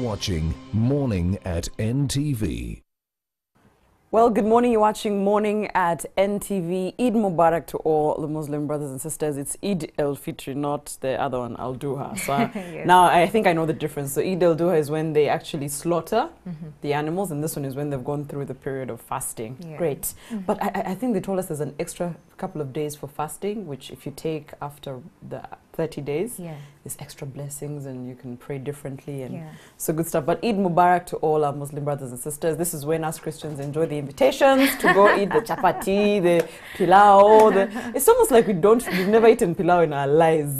watching Morning at NTV. Well, good morning. You're watching Morning at NTV. Eid Mubarak to all the Muslim brothers and sisters. It's Eid al-Fitr, not the other one, al-Duha. So Yes. now I think I know the difference. So Eid al-Duha is when they actually slaughter the animals, and this one is when they've gone through the period of fasting. Yeah. Great. But I think they told us there's an extra couple of days for fasting, which if you take after the 30 days, there's extra blessings and you can pray differently and so good stuff. But Eid Mubarak to all our Muslim brothers and sisters. This is when us Christians enjoy the invitations to go eat the chapati, the pilau. It's almost like we've never eaten pilau in our lives.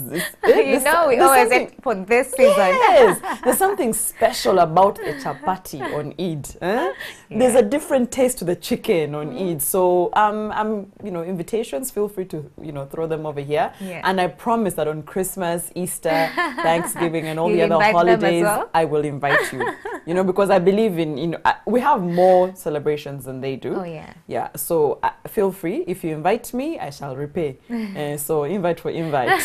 We always eat for this season. Yes, there's something special about the chapati on Eid. There's a different taste to the chicken on Eid. So invitations, feel free to throw them over here. And I promise that on Christmas, Easter, Thanksgiving, and all the other holidays, I will invite you. Because I believe in we have more celebrations than they do. Oh yeah. Yeah. So feel free. If you invite me, I shall repay. So invite for invite,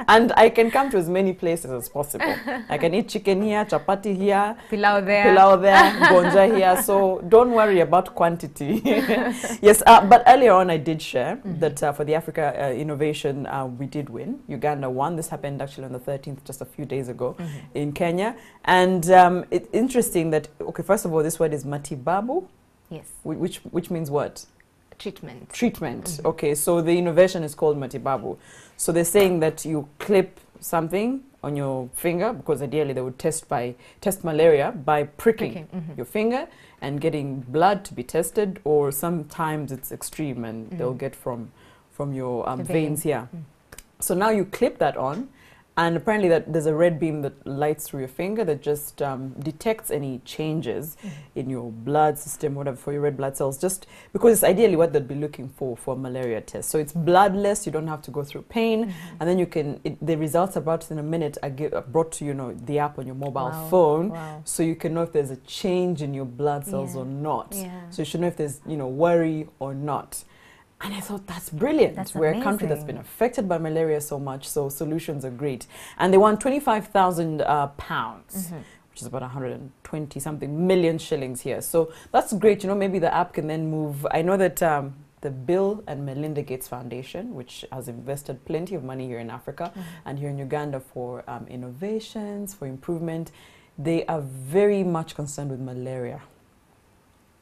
and I can come to as many places as possible. I can eat chicken here, chapati here, pilau there, gonja here. So don't worry about quantity. Yes. But earlier on, I did share that for the Africa Innovation, we did win. Uganda won. This happened actually on the 13th, just a few days ago, in Kenya. And it's interesting that, okay, first of all, this word is matibabu. Yes. Which means what? Treatment. Treatment. Okay, so the innovation is called matibabu. So they're saying that you clip something on your finger, because ideally they would test malaria by pricking your finger and getting blood to be tested, or sometimes it's extreme and they'll get from your veins here. So now you clip that on, and apparently there's a red beam that lights through your finger that just detects any changes in your blood system, whatever, for your red blood cells, just because it's ideally what they'd be looking for a malaria test. So it's bloodless, you don't have to go through pain, and then you can, the results about in a minute are brought to the app on your mobile phone, so you can know if there's a change in your blood cells or not. So you should know if there's, worry or not. And I thought, that's brilliant. That's We're amazing. a country that's been affected by malaria so much, so solutions are great. And they won 25,000 pounds, which is about 120-something million shillings here. So that's great. Maybe the app can then move. I know that the Bill and Melinda Gates Foundation, which has invested plenty of money here in Africa and here in Uganda for innovations, for improvement, they are very much concerned with malaria.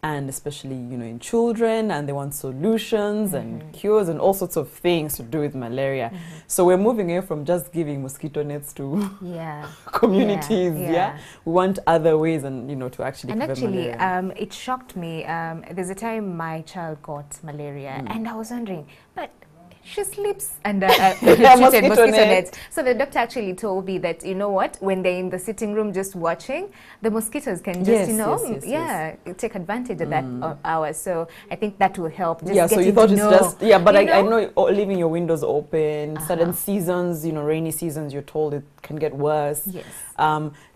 And especially, in children, and they want solutions and cures and all sorts of things to do with malaria. So we're moving away from just giving mosquito nets to communities. We want other ways, and to actually. And prevent actually, malaria. it shocked me. There's a time my child got malaria, and I was wondering, but she sleeps under mosquito nets. So the doctor actually told me that, when they're in the sitting room just watching, the mosquitoes can just, take advantage of that hour. So I think that will help. Just so you thought it's just, but I know leaving your windows open, certain seasons, rainy seasons, you're told it can get worse. Yes.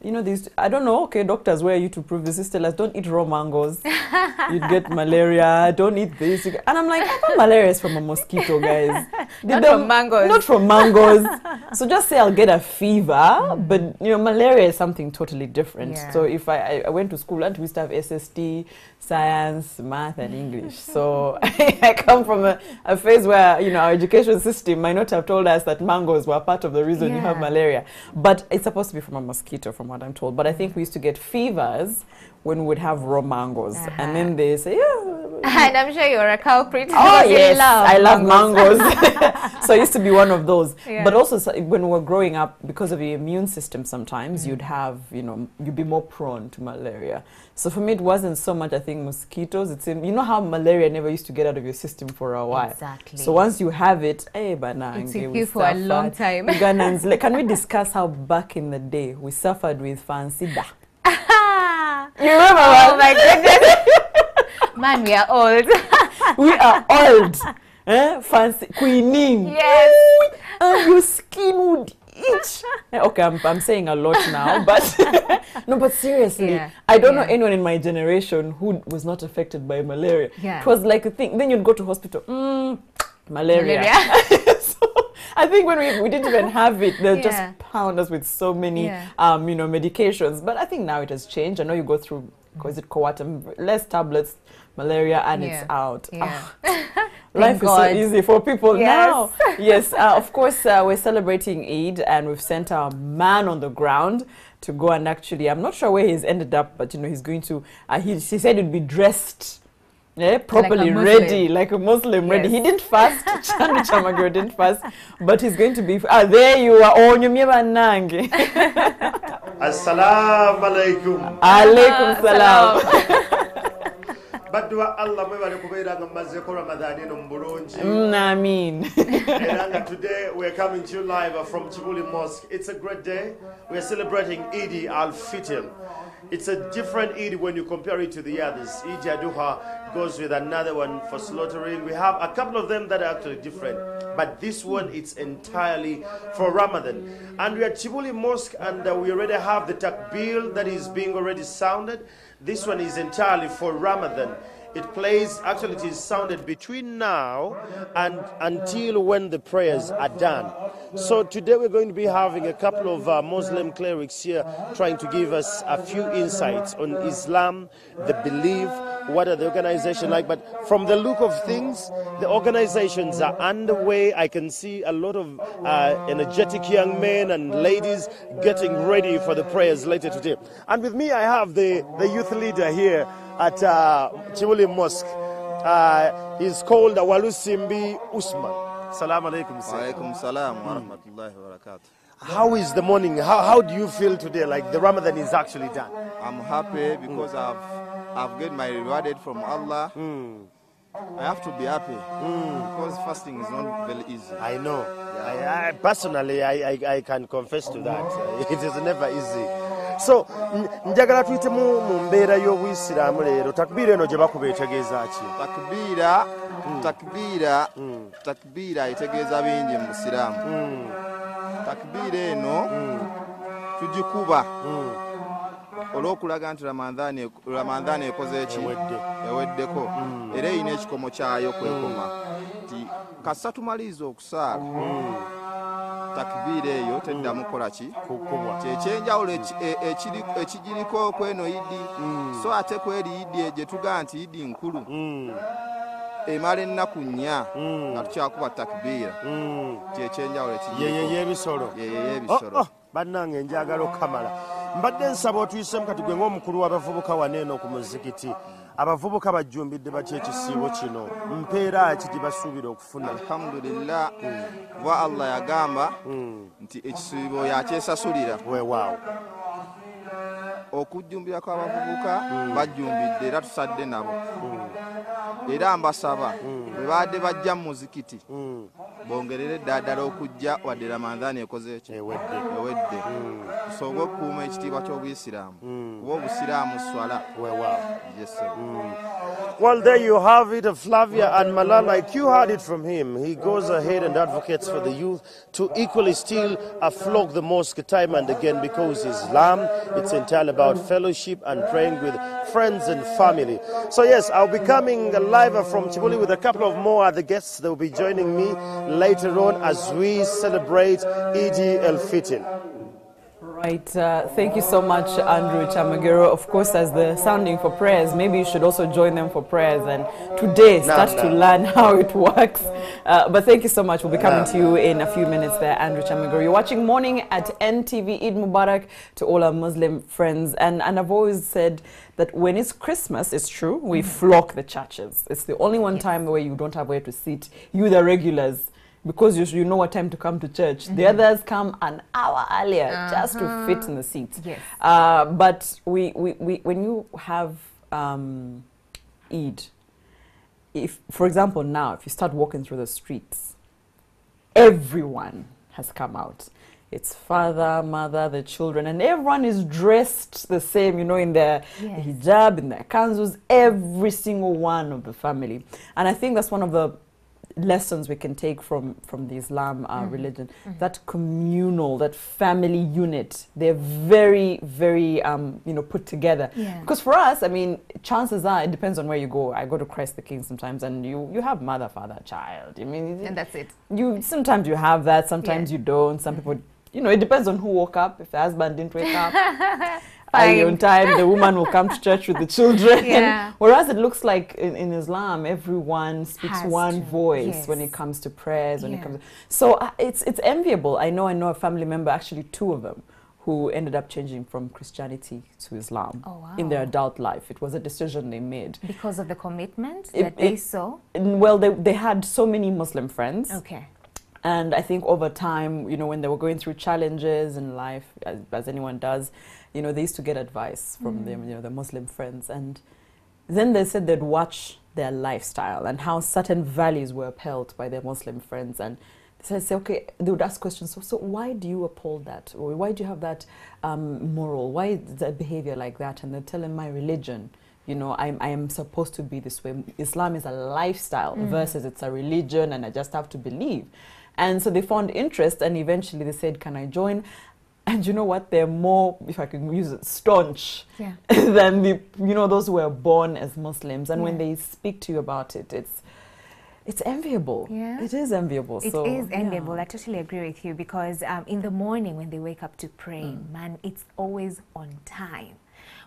These, I don't know, okay, doctors, where are you to prove this? Is like, don't eat raw mangoes. You'd get malaria. Don't eat this. And I'm like, I thought malaria is from a mosquito, guys. Not from mangoes. Not from mangoes. So just say I'll get a fever, but malaria is something totally different. So if I went to school, and we used to have SST, science, math, and English. So I come from a phase where our education system might not have told us that mangoes were part of the reason you have malaria, but it's supposed to be from a mosquito, from what I'm told. But I think we used to get fevers when we would have raw mangoes, and then they say, and I'm sure you're a culprit. Oh yes, I love mangoes. So I used to be one of those. But also when we were growing up, because of the immune system, sometimes you'd have, you'd be more prone to malaria. So for me, it wasn't so much, I think, mosquitoes. It's how malaria never used to get out of your system for a while. Exactly. So once you have it, it's with you for a long time. Ugandans, can we discuss how back in the day we suffered with fansida? You remember? Oh my goodness. Man, we are old. We are old. Fancy queening. Yes. And your skin would itch. Okay, I'm saying a lot now, but no, but seriously, I don't know anyone in my generation who was not affected by malaria. It was like a thing. Then you'd go to hospital, malaria. I think when we didn't even have it, they'll just pound us with so many, you know, medications. But I think now it has changed. I know you go through, is it coatum, less tablets, malaria, and it's out. Life is so easy for people now. Yes, of course, we're celebrating Eid, and we've sent our man on the ground to go and actually, I'm not sure where he's ended up, but you know, he's going to, he said he'd be dressed properly, like ready, like a Muslim, ready. He didn't fast, Chandu Chamagiro didn't fast, but he's going to be, there you are, oh, Nyumyeba Nangi. Assalamu alaikum. Alaikum salam. Badwa Allah mwebale kubeera nga mmaze ko Ramadan eno mbulungi. Amin. And today we're coming to you live from Chibuli Mosque. It's a great day. We're celebrating Eid al-Fitr. It's a different Eid when you compare it to the others. Eid Aduha goes with another one for slaughtering. We have a couple of them that are actually different. But this one, it's entirely for Ramadan. And we are at Chibuli Mosque, and we already have the takbir that is being already sounded. This one is entirely for Ramadan. It plays, actually it is sounded between now and until when the prayers are done. So today we're going to be having a couple of Muslim clerics here trying to give us a few insights on Islam, the belief, what are the organization like. But from the look of things, the organizations are underway. I can see a lot of energetic young men and ladies getting ready for the prayers later today. And with me I have the youth leader here at Chibuli Mosque. He's called Walusimbi Usman. Assalamu alaikum. Wa alaikum salam wa rahmatullahi wa barakatuh. How is the morning? How do you feel today? Like the Ramadan is actually done. I'm happy because I've got my rewarded from Allah. I have to be happy because fasting is not very easy. I know. I personally, I can confess to that. It is never easy. So, njagala tuyite mu mbeera y'Obuyisiraamu leero takbiira eno gye bakuba etegeeza ki? Takbiira etegeeza bingi mu Busiraamu. Takbiira eno tugikuba olw'okulaga nti Ramadhan ekoze eki? Eweddeko. Era erina ekikomo kyayo kwekoma. Nti kasa tumaliza okusaala. Takbiira eyo teddamu kukola ki? Kyekyenjawulo ekigiriko kweno Idi. So ate kweri Idi gye tugaa nti Idi nkulu. Emala ennaku nnya nga tukyakuba takbiira. Kyekyenjawulo ekigiriko. Y'ebisolo. Bannange njagala okamala. Mbadde nsaba otuyisemu kati gwe ng'omukulu w'abavubuka wano eno ku muzikiti. Abavubuka bajjumbidde batya ekisiibo kino? Mpeera ki gye basuubira okufuna? Alhamdulillah, wa Allah yagamba nti ekisiibo yakyesasulira. Weewaawo. Okujjumbira kw'abavubuka bajjumbidde era tusadde nabo. Era mbasaba bwe baadde bajja mu muzikiti bongerere ddala okujja wadde Ramadhan ekoze eki? Ewedde. Tusobole okukuuma ekitiibwa ky'Obuyisiraamu kuba Obusiraamu swala. Weewaawo. Yes, sir. Well, there you have it, Flavia and Malaa. Like you heard it from him, he goes ahead and advocates for the youth to equally still flock the mosque time and again, because Islam, it's entirely about fellowship and praying with friends and family. So yes, I'll be coming live from Chibuli with a couple of more other guests. They'll be joining me later on as we celebrate Eid al-Fitr. Right, thank you so much, Andrew Chamagiro. Of course, as the sounding for prayers, maybe you should also join them for prayers and today start to learn how it works. But thank you so much. We'll be coming to you in a few minutes there, Andrew Chamagiro. You're watching Morning at NTV. Eid Mubarak to all our Muslim friends. And I've always said that when it's Christmas, it's true, we flock the churches. It's the only one time where you don't have where to sit. You, the regulars, because you know what time to come to church. The others come an hour earlier just to fit in the seats. Yes. But when you have Eid, if, for example, now, if you start walking through the streets, everyone has come out. It's father, mother, the children, and everyone is dressed the same, you know, in their hijab, in their kanzus, every single one of the family. And I think that's one of the lessons we can take from the Islam religion. That communal, that family unit, they're very, very, you know, put together. Yeah. Because for us, I mean, chances are, it depends on where you go. I go to Christ the King sometimes, and you have mother, father, child. I mean, And that's it. Sometimes you have that, sometimes you don't. Some people, you know, it depends on who woke up. If the husband didn't wake up early on time, the woman will come to church with the children. Yeah. Whereas it looks like in Islam, everyone speaks Has one to, voice yes. when it comes to prayers. When it Yeah. comes, so it's enviable. I know a family member, actually 2 of them, who ended up changing from Christianity to Islam in their adult life. It was a decision they made. Because of the commitment that they saw? Well, they had so many Muslim friends. Okay. And I think over time, you know, when they were going through challenges in life, as anyone does, you know, they used to get advice from them, you know, the Muslim friends. And then they said they'd watch their lifestyle and how certain values were upheld by their Muslim friends. And they said, okay, they would ask questions. So why do you uphold that? Or why do you have that moral? Why is that behavior like that? And they tell them, my religion. You know, I am supposed to be this way. Islam is a lifestyle versus it's a religion, and I just have to believe. And so they found interest, and eventually they said, can I join? And you know what? They're more, if I can use it, staunch than the, you know, those who were born as Muslims. And when they speak to you about it, it's enviable. Yeah. It is enviable. It is enviable. I totally agree with you, because in the morning when they wake up to pray, man, it's always on time.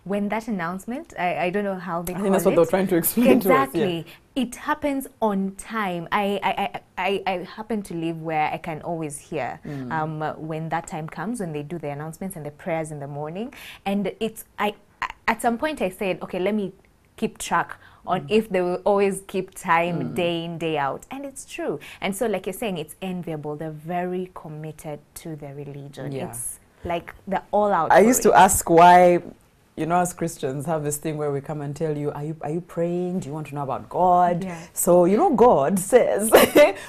When that announcement, I don't know how they call it. I think that's what they're trying to explain to us. Exactly. It happens on time. I happen to live where I can always hear when that time comes, when they do the announcements and the prayers in the morning. And at some point I said, okay, let me keep track on if they will always keep time day in, day out. And it's true. And so, like you're saying, it's enviable. They're very committed to their religion. Yeah. It's like they're all out. I used to ask why, you know, as Christians have this thing where we come and tell you, are you praying? Do you want to know about God? Yeah. So, you know, God says,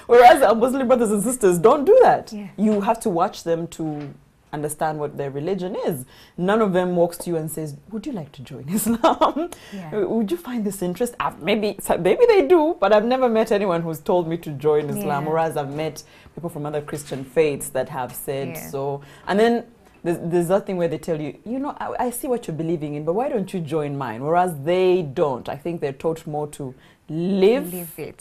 whereas our Muslim brothers and sisters don't do that. Yeah. You have to watch them to understand what their religion is. None of them walks to you and says, would you like to join Islam? Yeah. Would you find this interest? Maybe they do, but I've never met anyone who's told me to join Islam, whereas I've met people from other Christian faiths that have said so. And then there's that thing where they tell you, you know, I see what you're believing in, but why don't you join mine? Whereas they don't. I think they're taught more to live it,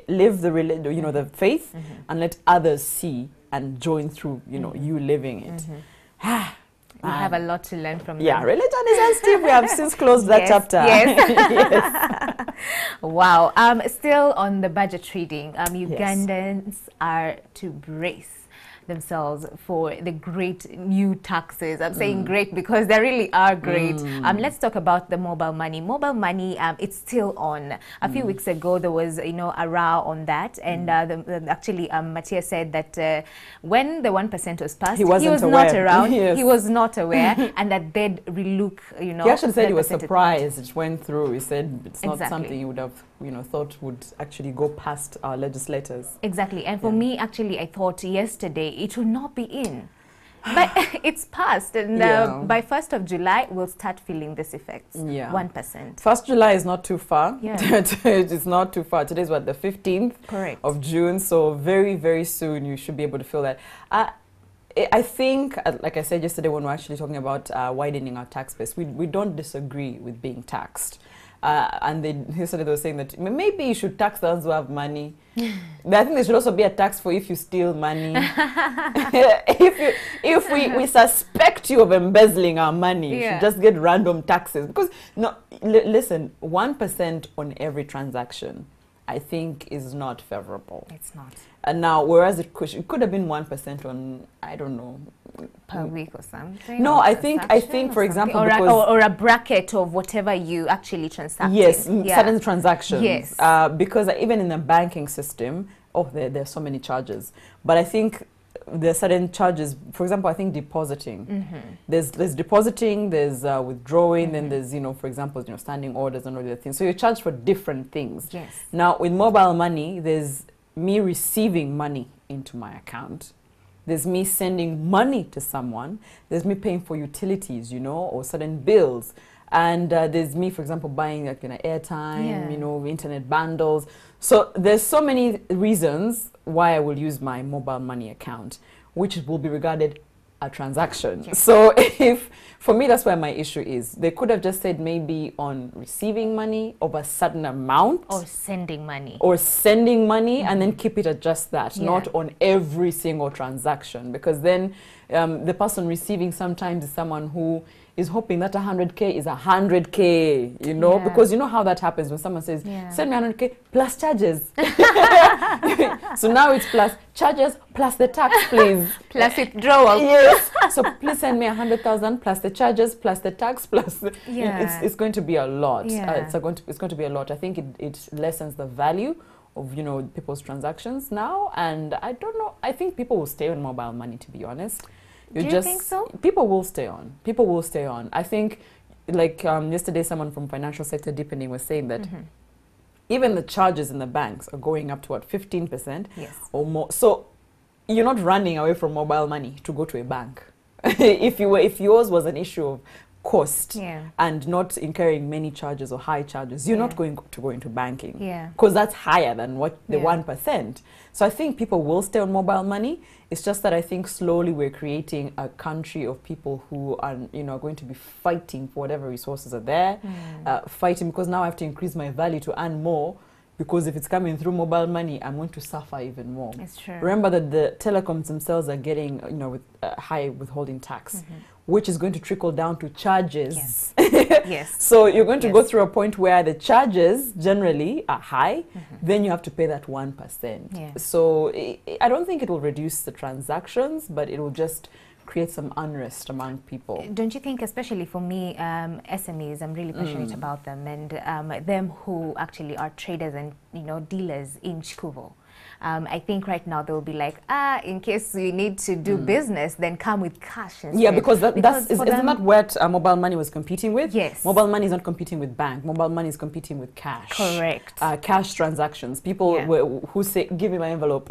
live the religion, you know, the faith, and let others see and join through, you know, you living it. We have a lot to learn from them. Yeah, religion is sensitive. We have since closed that chapter. Yes. Wow. Still on the budget reading, Ugandans are to brace themselves for the great new taxes. I'm saying great because they really are great. Let's talk about the mobile money. Mobile money, it's still on. A few weeks ago, there was, you know, a row on that, and actually, Matthias said that when the 1% was passed, he was not around. He was not aware, and that they'd relook, you know. He actually said he was surprised it went through. He said it's not something you would have, you know, thought would actually go past our legislators. Exactly. And for me, actually, I thought yesterday it will not be in. But it's passed, and by 1st of July, we'll start feeling this effects. 1%. 1st July is not too far. Yeah. It's not too far. Today's what, the 15th of June. So very, very soon you should be able to feel that. I think, like I said yesterday when we were actually talking about widening our tax base, we don't disagree with being taxed. And yesterday they were saying that maybe you should tax the ones who have money. But I think there should also be a tax for if you steal money. if we suspect you of embezzling our money, you should just get random taxes. Because, no, listen, 1% on every transaction, I think, is not favorable. It's not. And now, whereas it could have been 1% on, I don't know, per week or something. No, I think, for example, or a bracket of whatever you actually transact. Yes, certain transactions. Yes, because even in the banking system, there are so many charges. But I think there are certain charges. For example, I think depositing. There's depositing, there's withdrawing, then there's, you know, for example, you know, standing orders and all the other things. So you're charged for different things. Yes. Now with mobile money, there's me receiving money into my account. There's me sending money to someone. There's me paying for utilities, you know, or certain bills. And there's me, for example, buying like, airtime, internet bundles. So there's so many reasons why I will use my mobile money account, which will be regarded a transaction. Yes. So for me, that's where my issue is. They could have just said maybe on receiving money of a certain amount. Or sending money. And then keep it at just that, not on every single transaction. Because then the person receiving sometimes is someone who is hoping that 100K is 100K, because you know how that happens when someone says, send me 100K plus charges. So now it's plus charges plus the tax, please. Plus withdrawal. Yes. So please send me 100,000 plus the charges plus the tax plus the, it's going to be a lot. It's going to be a lot. I think it lessens the value of people's transactions now, and I don't know. I think people will stay on mobile money, to be honest. Do you think so? People will stay on. People will stay on. I think, like yesterday, someone from financial sector deepening was saying that even the charges in the banks are going up to what, 15% or more. So you're not running away from mobile money to go to a bank. If yours was an issue of cost and not incurring many charges or high charges, you're not going to go into banking because that's higher than what the 1%. So I think people will stay on mobile money. It's just that I think slowly we're creating a country of people who are going to be fighting for whatever resources are there, fighting because now I have to increase my value to earn more, because if it's coming through mobile money, I'm going to suffer even more. It's true. Remember that the telecoms themselves are getting with high withholding tax, which is going to trickle down to charges. Yes. So you're going to go through a point where the charges generally are high, then you have to pay that 1%. So I don't think it will reduce the transactions, but it will just create some unrest among people. Don't you think, especially for me, SMEs, I'm really passionate about them, and them who actually are traders and dealers in Chikuvo. I think right now they'll be like, in case you need to do business, then come with cash instead. Yeah, because isn't that what mobile money was competing with? Yes. Mobile money is not competing with bank. Mobile money is competing with cash. Correct. Cash transactions. People who say, give me my envelope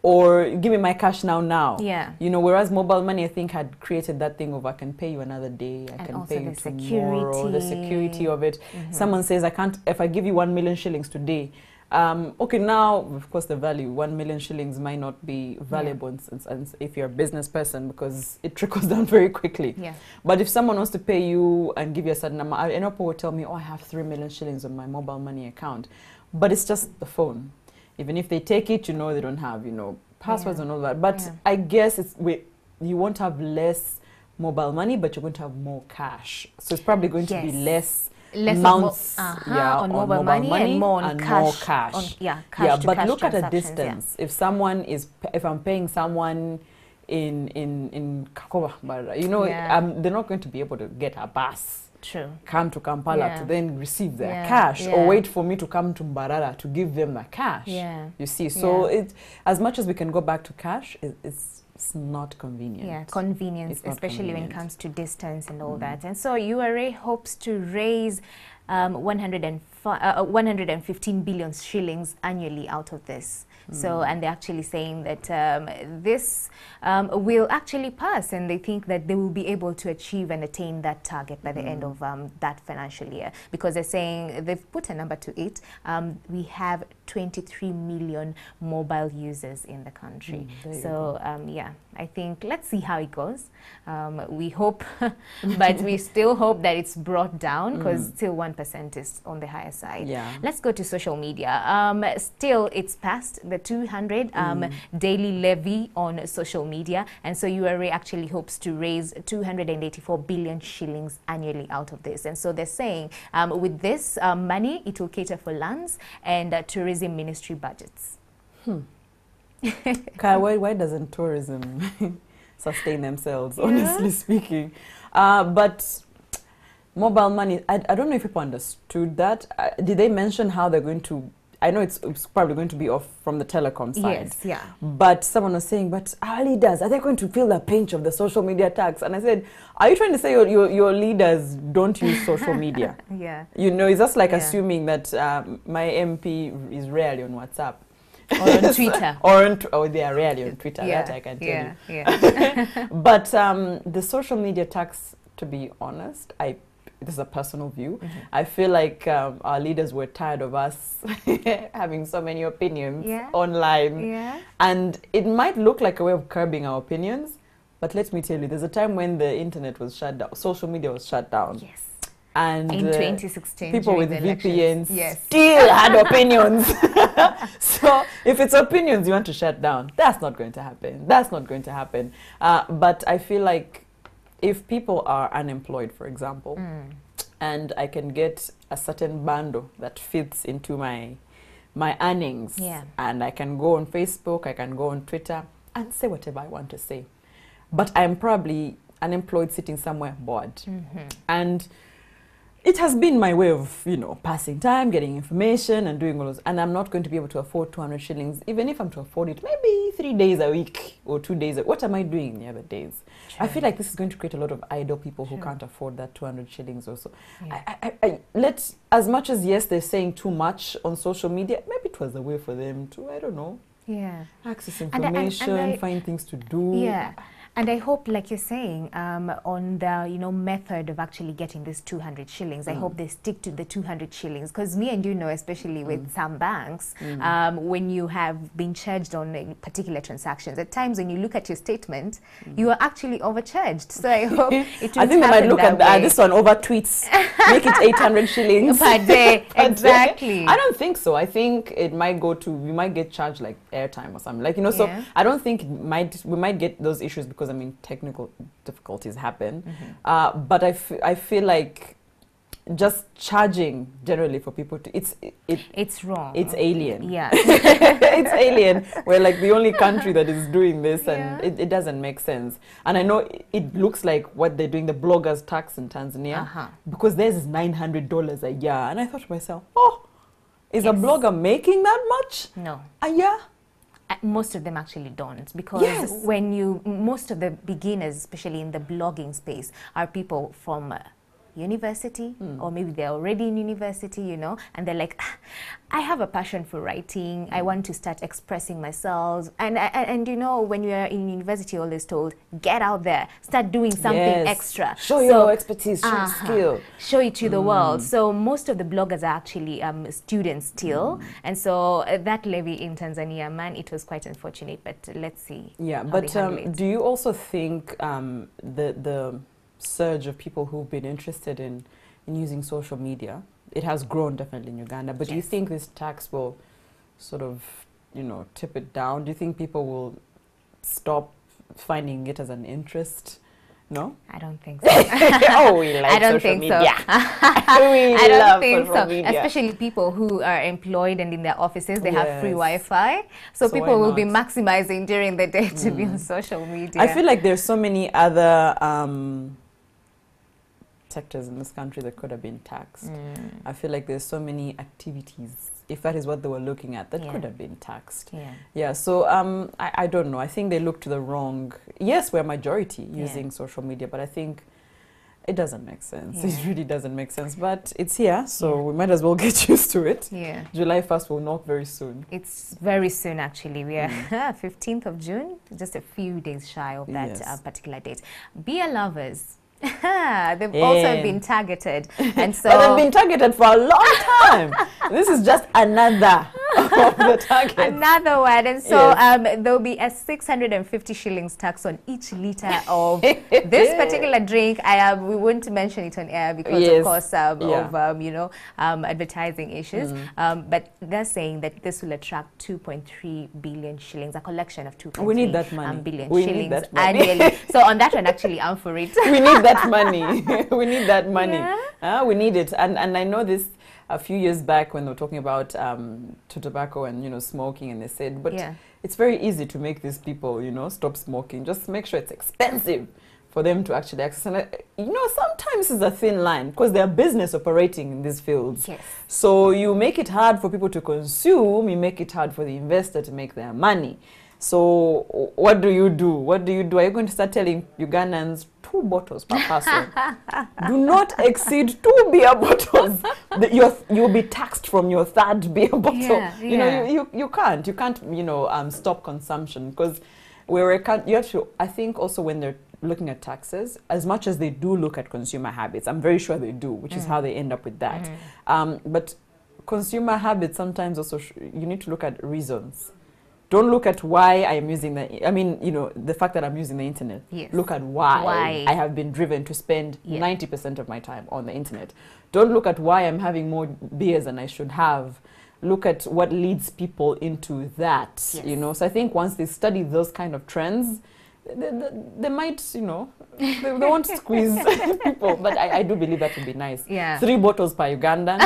or give me my cash now. Yeah. Whereas mobile money, I think, had created that thing of I can pay you another day, I can pay you tomorrow, the security of it. Someone says, if I give you 1 million shillings today, okay, now, of course, the value, 1 million shillings might not be valuable and if you're a business person, because it trickles down very quickly. Yeah. But if someone wants to pay you and give you a certain amount, an people will tell me, I have 3 million shillings on my mobile money account. But it's just the phone. Even if they take it, they don't have, passwords and all that. But I guess you won't have less mobile money, but you're going to have more cash. So it's probably going to be less amounts on mobile money and more on cash. Cash but look at a distance. If I'm paying someone in Kakova, they're not going to be able to get a bus. True. Come to Kampala to then receive their cash, or wait for me to come to Mbarara to give them the cash. You see, so as much as we can go back to cash, it's not convenient. Yeah, convenience, especially when it comes to distance and all that. And so URA hopes to raise 115 billion shillings annually out of this. So, and they're actually saying that this will actually pass, and they think that they will be able to achieve and attain that target by the end of that financial year, because they're saying, they've put a number to it, we have 23 million mobile users in the country. So, yeah, I think let's see how it goes. We hope, but we still hope that it's brought down, because still 1% is on the higher side. Yeah. Let's go to social media. Still, it's past the 200 daily levy on social media, and so URA actually hopes to raise 284 billion shillings annually out of this. And so they're saying with this money, it will cater for lands and tourism ministry budgets. Why doesn't tourism sustain themselves, honestly speaking? But mobile money, I don't know if people understood that. Did they mention how they're going to, I know it's probably going to be off from the telecom side. Yes, yeah. But someone was saying, but our leaders, are they going to feel the pinch of the social media tax? And I said, are you trying to say your leaders don't use social media? Yeah. It's just like assuming that my MP is rarely on WhatsApp. Or on Twitter. They are rarely on Twitter, that I can tell you. But the social media tax, to be honest, this is a personal view, I feel like our leaders were tired of us having so many opinions online. And it might look like a way of curbing our opinions, but let me tell you, there's a time when the internet was shut down, social media was shut down. Yes. And in 2016, people with VPNs yes. still had opinions. So if it's opinions you want to shut down, that's not going to happen. That's not going to happen. But I feel like if people are unemployed, for example, and I can get a certain bundle that fits into my earnings, and I can go on Facebook, I can go on Twitter and say whatever I want to say. But I'm probably unemployed, sitting somewhere bored. And it has been my way of, you know, passing time, getting information and doing all those. And I'm not going to be able to afford 200 shillings, even if I'm to afford it maybe 3 days a week or 2 days. What am I doing in the other days? I feel like this is going to create a lot of idle people who can't afford that 200 shillings also. Let's, as much as, yes, they're saying too much on social media, maybe it was a way for them to, I don't know, access information, find things to do. And I hope, like you're saying, on the, you know, method of actually getting this 200 shillings, I hope they stick to the 200 shillings. Because me and you know, especially with some banks, when you have been charged on particular transactions, at times when you look at your statement, you are actually overcharged. So I hope it will I think they might look at this one over tweets, make it 800 shillings per day. Exactly. I don't think so. I think it might go to, we might get charged like airtime or something. Like, you know, so I don't think we might get those issues because, I mean, technical difficulties happen. But I feel like just charging generally for people to, it's wrong. It's alien. Yeah. It's alien. We're like the only country that is doing this, and it doesn't make sense. And I know it looks like what they're doing, the bloggers tax in Tanzania, because theirs is $900 a year. And I thought to myself, oh, is a blogger making that much? No. A year? Most of them actually don't, because when you, most of the beginners, especially in the blogging space, are people from university, or maybe they're already in university, you know, and they're like, I have a passion for writing, I want to start expressing myself. And you know, when you're in university, you're always told, get out there, start doing something extra. Show your expertise, show your skill. Show it to the world. So most of the bloggers are actually students still. And so that levy in Tanzania, man, it was quite unfortunate, but let's see. Yeah, but do you also think the surge of people who've been interested in using social media, it has grown definitely in Uganda, but do you think this tax will sort of, you know, tip it down? Do you think people will stop finding it as an interest? No? I don't think so. Oh, we like social media. I don't think so. Especially people who are employed and in their offices, they have free Wi-Fi. So people will be maximizing during the day to be on social media. I feel like there's so many other sectors in this country that could have been taxed. I feel like there's so many activities, if that is what they were looking at, that could have been taxed. So I don't know. I think they look to the wrong. Yes, we're majority using social media, but I think it doesn't make sense. It really doesn't make sense. But it's here, so we might as well get used to it. July 1st will knock very soon. It's very soon, actually. We are 15th of June, just a few days shy of that particular date. Beer lovers. They've also been targeted, and so they've been targeted for a long time. This is just another of the target. Another one, and so there'll be a 650 shillings tax on each liter of this particular drink. We won't mention it on air because, of course, of you know, advertising issues. But they're saying that this will attract 2.3 billion shillings, a collection of 2.3 we need that money. Billion shillings annually. So on that one, actually, I'm for it. We need that money. We need that money. We need it. And I know this a few years back when they were talking about tobacco and, you know, smoking, and they said, but it's very easy to make these people, you know, stop smoking. Just make sure it's expensive for them to actually access. And, you know, sometimes it's a thin line because they're business operating in these fields. So you make it hard for people to consume, you make it hard for the investor to make their money. So what do you do? What do you do? Are you going to start telling Ugandans 2 bottles per person? Do not exceed 2 beer bottles. You'll be taxed from your 3rd beer bottle. You know, you can't, you know, stop consumption because you have to, I think also when they're looking at taxes, as much as they do look at consumer habits. I'm very sure they do, which is how they end up with that. But consumer habits sometimes also, you need to look at reasons. Don't look at why I am using the fact that I'm using the internet. Yes. Look at why I have been driven to spend 90% of my time on the internet. Don't look at why I'm having more beers than I should have. Look at what leads people into that, So I think once they study those kind of trends, they might, they won't squeeze people. But I do believe that would be nice. Yeah. 3 bottles per Ugandan.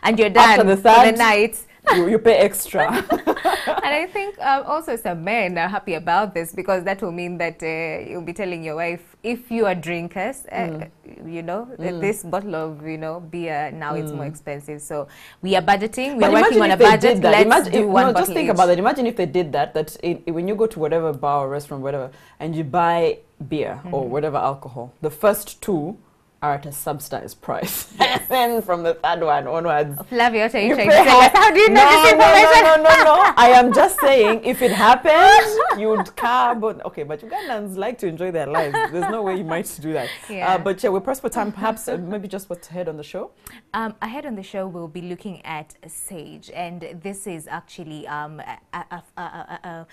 And you're done after the third, for the night. You pay extra. And I think also some men are happy about this, because that will mean that you'll be telling your wife, if you are drinkers, this bottle of beer now it's more expensive. So we are budgeting. We are working on a budget. Let's do one bottle just think each. about it. Imagine if they did that. When you go to whatever bar or restaurant, whatever, and you buy beer or whatever alcohol, the first 2 are at a subsidized price. And then from the 3rd one onwards, Flavia, what are you trying to tell us? How do you know this information? No. I am just saying, if it happened, you'd carb. Okay, but Ugandans like to enjoy their lives. There's no way you might do that. Yeah. But we're pressed for time. Perhaps maybe just what's ahead on the show? Ahead on the show, we'll be looking at SAGE, and this is actually a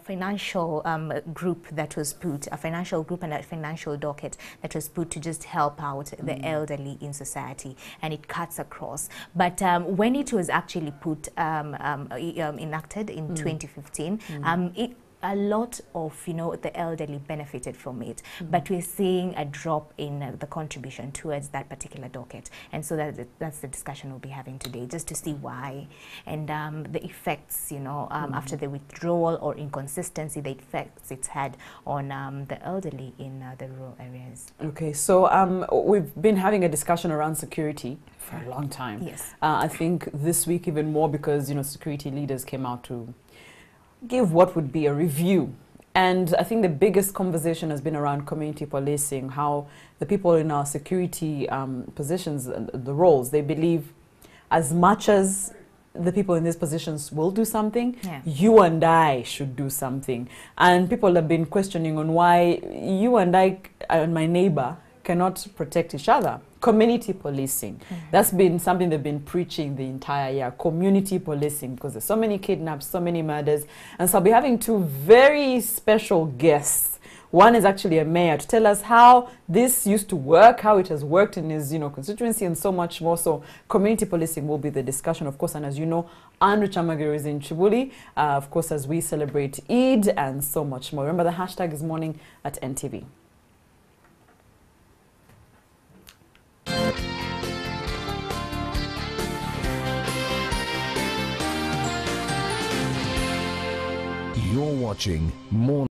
financial group that was put, a financial group and a financial docket that was put to just help out the elderly in society, and it cuts across. But when it was actually put enacted in 2015, a lot of the elderly benefited from it, but we're seeing a drop in the contribution towards that particular docket, and so that's the discussion we'll be having today, just to see why and the effects after the withdrawal or inconsistency, the effects it's had on the elderly in the rural areas. Okay, so we've been having a discussion around security for a long time. Yes. I think this week even more, because security leaders came out to give what would be a review. And I think the biggest conversation has been around community policing, how the people in our security positions, the roles, they believe as much as the people in these positions will do something, you and I should do something. And people have been questioning on why you and I and my neighbor cannot protect each other. Community policing. That's been something they've been preaching the entire year. Community policing, because there's so many kidnaps, so many murders. And so I'll be having 2 very special guests. One is actually a mayor to tell us how this used to work, how it has worked in his constituency, and so much more. So community policing will be the discussion, of course. And as you know, Andrew Chamagiro is in Chibuli, of course, as we celebrate Eid and so much more. Remember, the hashtag is morning at NTV. You're watching Morning